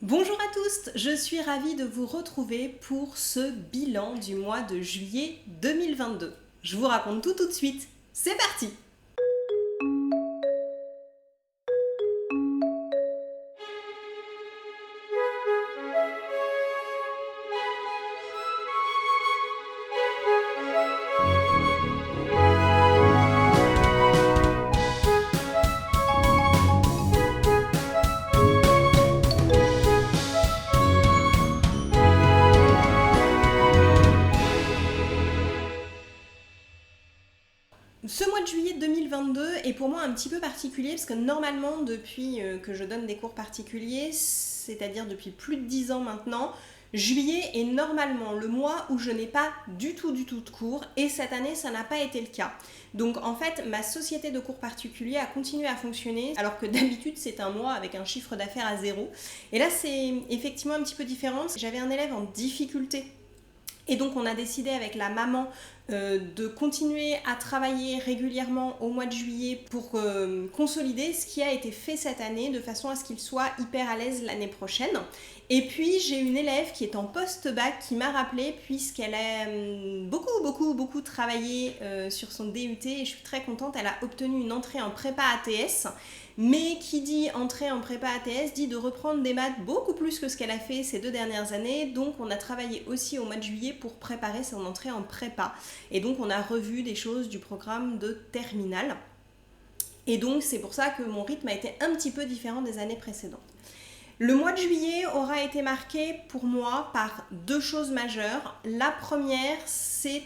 Bonjour à tous, je suis ravie de vous retrouver pour ce bilan du mois de juillet 2022. Je vous raconte tout de suite, c'est parti! Ce mois de juillet 2022 est pour moi un petit peu particulier parce que normalement depuis que je donne des cours particuliers, c'est-à-dire depuis plus de 10 ans maintenant, juillet est normalement le mois où je n'ai pas du tout de cours et cette année ça n'a pas été le cas. Donc en fait ma société de cours particuliers a continué à fonctionner alors que d'habitude c'est un mois avec un chiffre d'affaires à zéro. Et là c'est effectivement un petit peu différent. J'avais un élève en difficulté. Et donc on a décidé avec la maman de continuer à travailler régulièrement au mois de juillet pour consolider ce qui a été fait cette année de façon à ce qu'il soit hyper à l'aise l'année prochaine. Et puis j'ai une élève qui est en post-bac qui m'a rappelé puisqu'elle a beaucoup travaillé sur son DUT et je suis très contente, elle a obtenu une entrée en prépa ATS. Mais qui dit entrée en prépa ATS dit de reprendre des maths beaucoup plus que ce qu'elle a fait ces 2 dernières années. Donc on a travaillé aussi au mois de juillet pour préparer son entrée en prépa. Et donc on a revu des choses du programme de terminale. Et donc c'est pour ça que mon rythme a été un petit peu différent des années précédentes. Le mois de juillet aura été marqué pour moi par 2 choses majeures. La première, c'est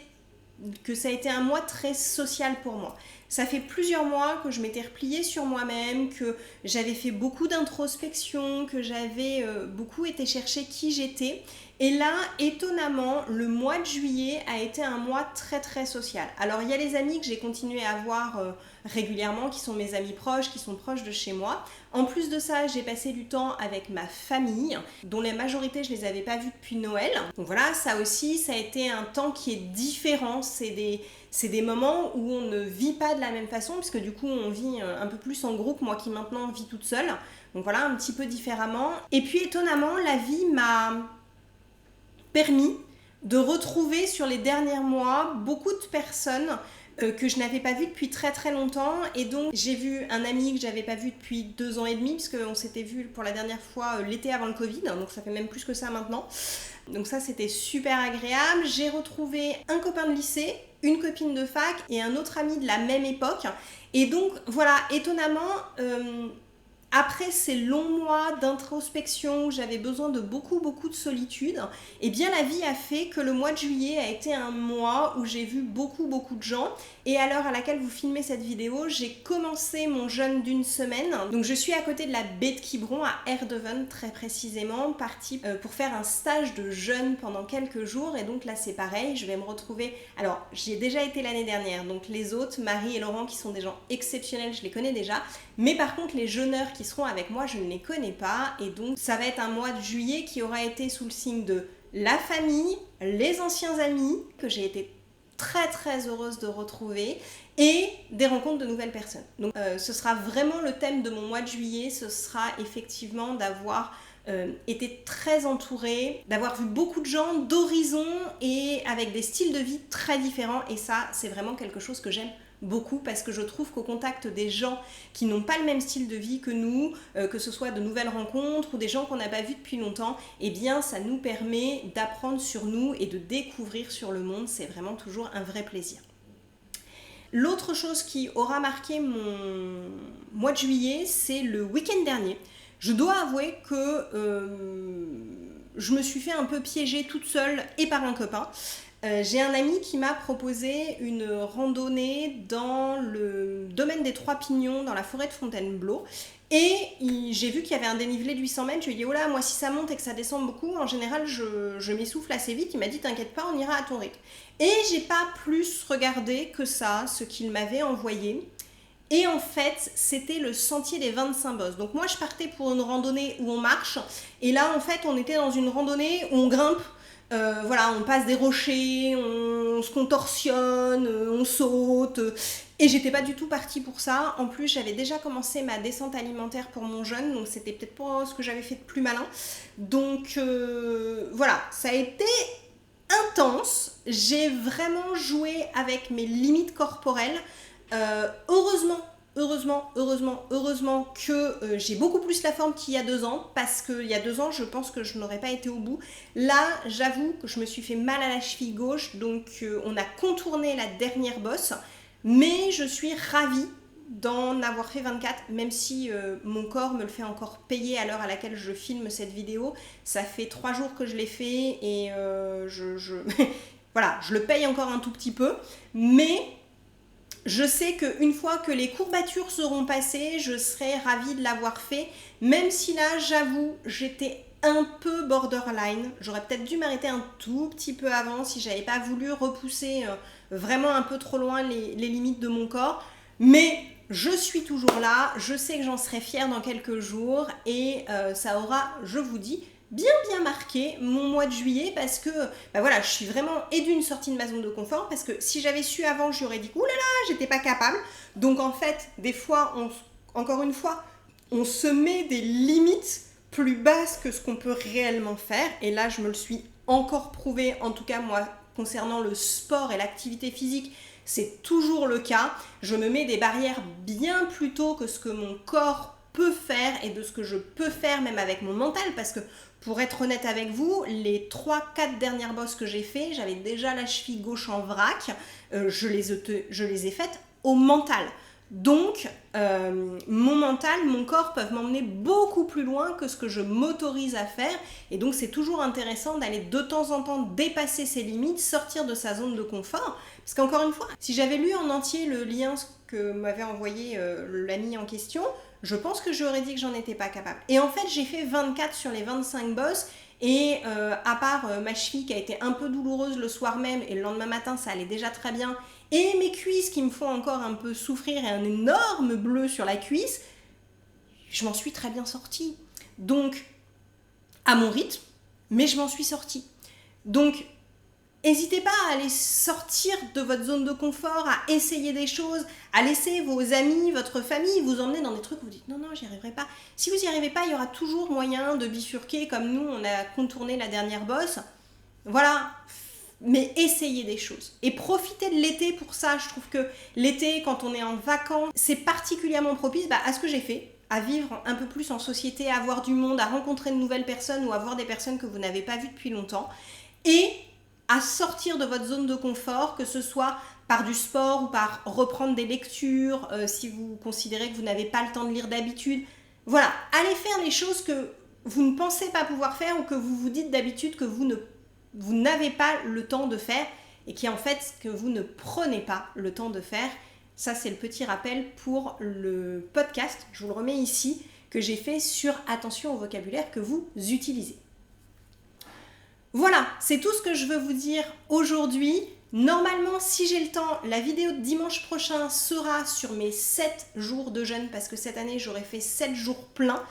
que ça a été un mois très social pour moi. Ça fait plusieurs mois que je m'étais repliée sur moi-même, que j'avais fait beaucoup d'introspection, que j'avais beaucoup été chercher qui j'étais. Et là, étonnamment, le mois de juillet a été un mois très social. Alors, il y a les amis que j'ai continué à voir régulièrement, qui sont mes amis proches, qui sont proches de chez moi. En plus de ça, j'ai passé du temps avec ma famille, dont la majorité, je ne les avais pas vus depuis Noël. Donc voilà, ça aussi, ça a été un temps qui est différent. C'est des moments où on ne vit pas de la même façon, puisque du coup, on vit un peu plus en groupe, moi qui maintenant vis toute seule. Donc voilà, un petit peu différemment. Et puis, étonnamment, la vie m'a permis de retrouver sur les derniers mois beaucoup de personnes que je n'avais pas vues depuis très longtemps. Et donc j'ai vu un ami que j'avais pas vu depuis 2 ans et demi, puisqu'on s'était vu pour la dernière fois l'été avant le Covid, donc ça fait même plus que ça maintenant. Donc ça c'était super agréable. J'ai retrouvé un copain de lycée, une copine de fac et un autre ami de la même époque. Et donc voilà, étonnamment, après ces longs mois d'introspection où j'avais besoin de beaucoup de solitude, eh bien la vie a fait que le mois de juillet a été un mois où j'ai vu beaucoup de gens. Et à l'heure à laquelle vous filmez cette vidéo, j'ai commencé mon jeûne d'1 semaine. Donc je suis à côté de la baie de Quiberon à Erdeven très précisément, partie pour faire un stage de jeûne pendant quelques jours. Et donc là c'est pareil, je vais me retrouver... Alors j'y ai déjà été l'année dernière, donc les autres, Marie et Laurent qui sont des gens exceptionnels, je les connais déjà. Mais par contre les jeûneurs qui seront avec moi, je ne les connais pas. Et donc ça va être un mois de juillet qui aura été sous le signe de la famille, les anciens amis que j'ai été très heureuse de retrouver et des rencontres de nouvelles personnes. Donc ce sera vraiment le thème de mon mois de juillet, ce sera effectivement d'avoir été très entourée, d'avoir vu beaucoup de gens d'horizons et avec des styles de vie très différents. Et ça, c'est vraiment quelque chose que j'aime beaucoup parce que je trouve qu'au contact des gens qui n'ont pas le même style de vie que nous, que ce soit de nouvelles rencontres ou des gens qu'on n'a pas vus depuis longtemps, eh bien ça nous permet d'apprendre sur nous et de découvrir sur le monde. C'est vraiment toujours un vrai plaisir. L'autre chose qui aura marqué mon mois de juillet, c'est le week-end dernier. Je dois avouer que je me suis fait un peu piéger toute seule et par un copain. J'ai un ami qui m'a proposé une randonnée dans le domaine des Trois Pignons, dans la forêt de Fontainebleau. Et j'ai vu qu'il y avait un dénivelé de 800 mètres. Je lui ai dit, oh là, moi si ça monte et que ça descend beaucoup, en général je m'essouffle assez vite. Il m'a dit, t'inquiète pas, on ira à ton rythme. Et j'ai pas plus regardé que ça, ce qu'il m'avait envoyé. Et en fait, c'était le sentier des 25 bosses. Donc moi, je partais pour une randonnée où on marche. Et là, en fait, on était dans une randonnée où on grimpe. Voilà, on passe des rochers, on se contorsionne, on saute. Et j'étais pas du tout partie pour ça. En plus, j'avais déjà commencé ma descente alimentaire pour mon jeûne, donc c'était peut-être pas ce que j'avais fait de plus malin. Donc voilà, ça a été intense. J'ai vraiment joué avec mes limites corporelles. Heureusement que j'ai beaucoup plus la forme qu'il y a 2 ans, parce qu'il y a 2 ans, je pense que je n'aurais pas été au bout. Là, j'avoue que je me suis fait mal à la cheville gauche, donc on a contourné la dernière bosse. Mais je suis ravie d'en avoir fait 24, même si mon corps me le fait encore payer à l'heure à laquelle je filme cette vidéo. Ça fait 3 jours que je l'ai fait et voilà, je le paye encore un tout petit peu. Mais je sais qu'une fois que les courbatures seront passées, je serai ravie de l'avoir fait. Même si là, j'avoue, j'étais un peu borderline. J'aurais peut-être dû m'arrêter un tout petit peu avant si j'avais pas voulu repousser vraiment un peu trop loin les limites de mon corps. Mais je suis toujours là, je sais que j'en serai fière dans quelques jours et ça aura, je vous dis, bien marqué mon mois de juillet parce que voilà, je suis vraiment d'une sortie de ma zone de confort, parce que si j'avais su avant, j'aurais dit oulala, j'étais pas capable. Donc en fait, des fois, encore une fois, on se met des limites plus basses que ce qu'on peut réellement faire. Et là, je me le suis encore prouvé, en tout cas moi, concernant le sport et l'activité physique, c'est toujours le cas. Je me mets des barrières bien plus tôt que ce que mon corps peut faire et de ce que je peux faire même avec mon mental, parce que pour être honnête avec vous, les 3-4 dernières bosses que j'ai fait, j'avais déjà la cheville gauche en vrac, je les ai faites au mental. Donc, mon mental, mon corps peuvent m'emmener beaucoup plus loin que ce que je m'autorise à faire. Et donc, c'est toujours intéressant d'aller de temps en temps dépasser ses limites, sortir de sa zone de confort. Parce qu'encore une fois, si j'avais lu en entier le lien que m'avait envoyé l'ami en question, je pense que j'aurais dit que j'en étais pas capable. Et en fait, j'ai fait 24 sur les 25 bosses. Et à part ma cheville qui a été un peu douloureuse le soir même, et le lendemain matin, ça allait déjà très bien, et mes cuisses qui me font encore un peu souffrir et un énorme bleu sur la cuisse, je m'en suis très bien sortie. Donc, à mon rythme, mais je m'en suis sortie. Donc, n'hésitez pas à aller sortir de votre zone de confort, à essayer des choses, à laisser vos amis, votre famille vous emmener dans des trucs où vous dites non, j'y arriverai pas. Si vous n'y arrivez pas, il y aura toujours moyen de bifurquer comme nous, on a contourné la dernière bosse. Voilà, mais essayez des choses. Et profitez de l'été pour ça. Je trouve que l'été, quand on est en vacances, c'est particulièrement propice à ce que j'ai fait, à vivre un peu plus en société, à voir du monde, à rencontrer de nouvelles personnes ou à voir des personnes que vous n'avez pas vues depuis longtemps. Et à sortir de votre zone de confort, que ce soit par du sport ou par reprendre des lectures, si vous considérez que vous n'avez pas le temps de lire d'habitude. Voilà, allez faire les choses que vous ne pensez pas pouvoir faire ou que vous vous dites d'habitude que vous n'avez pas le temps de faire et qui en fait que vous ne prenez pas le temps de faire. Ça, c'est le petit rappel pour le podcast, je vous le remets ici, que j'ai fait sur attention au vocabulaire que vous utilisez. Voilà, c'est tout ce que je veux vous dire aujourd'hui. Normalement, si j'ai le temps, la vidéo de dimanche prochain sera sur mes 7 jours de jeûne, parce que cette année, j'aurai fait 7 jours pleins.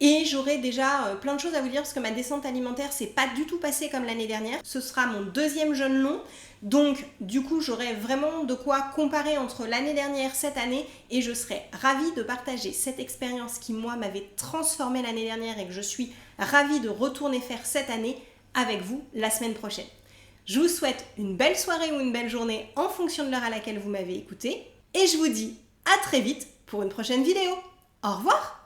Et j'aurai déjà plein de choses à vous dire, parce que ma descente alimentaire s'est pas du tout passée comme l'année dernière. Ce sera mon 2e jeûne long. Donc, du coup, j'aurai vraiment de quoi comparer entre l'année dernière, cette année. Et je serai ravie de partager cette expérience qui, moi, m'avait transformée l'année dernière et que je suis ravie de retourner faire cette année avec vous la semaine prochaine. Je vous souhaite une belle soirée ou une belle journée en fonction de l'heure à laquelle vous m'avez écouté. Et je vous dis à très vite pour une prochaine vidéo. Au revoir!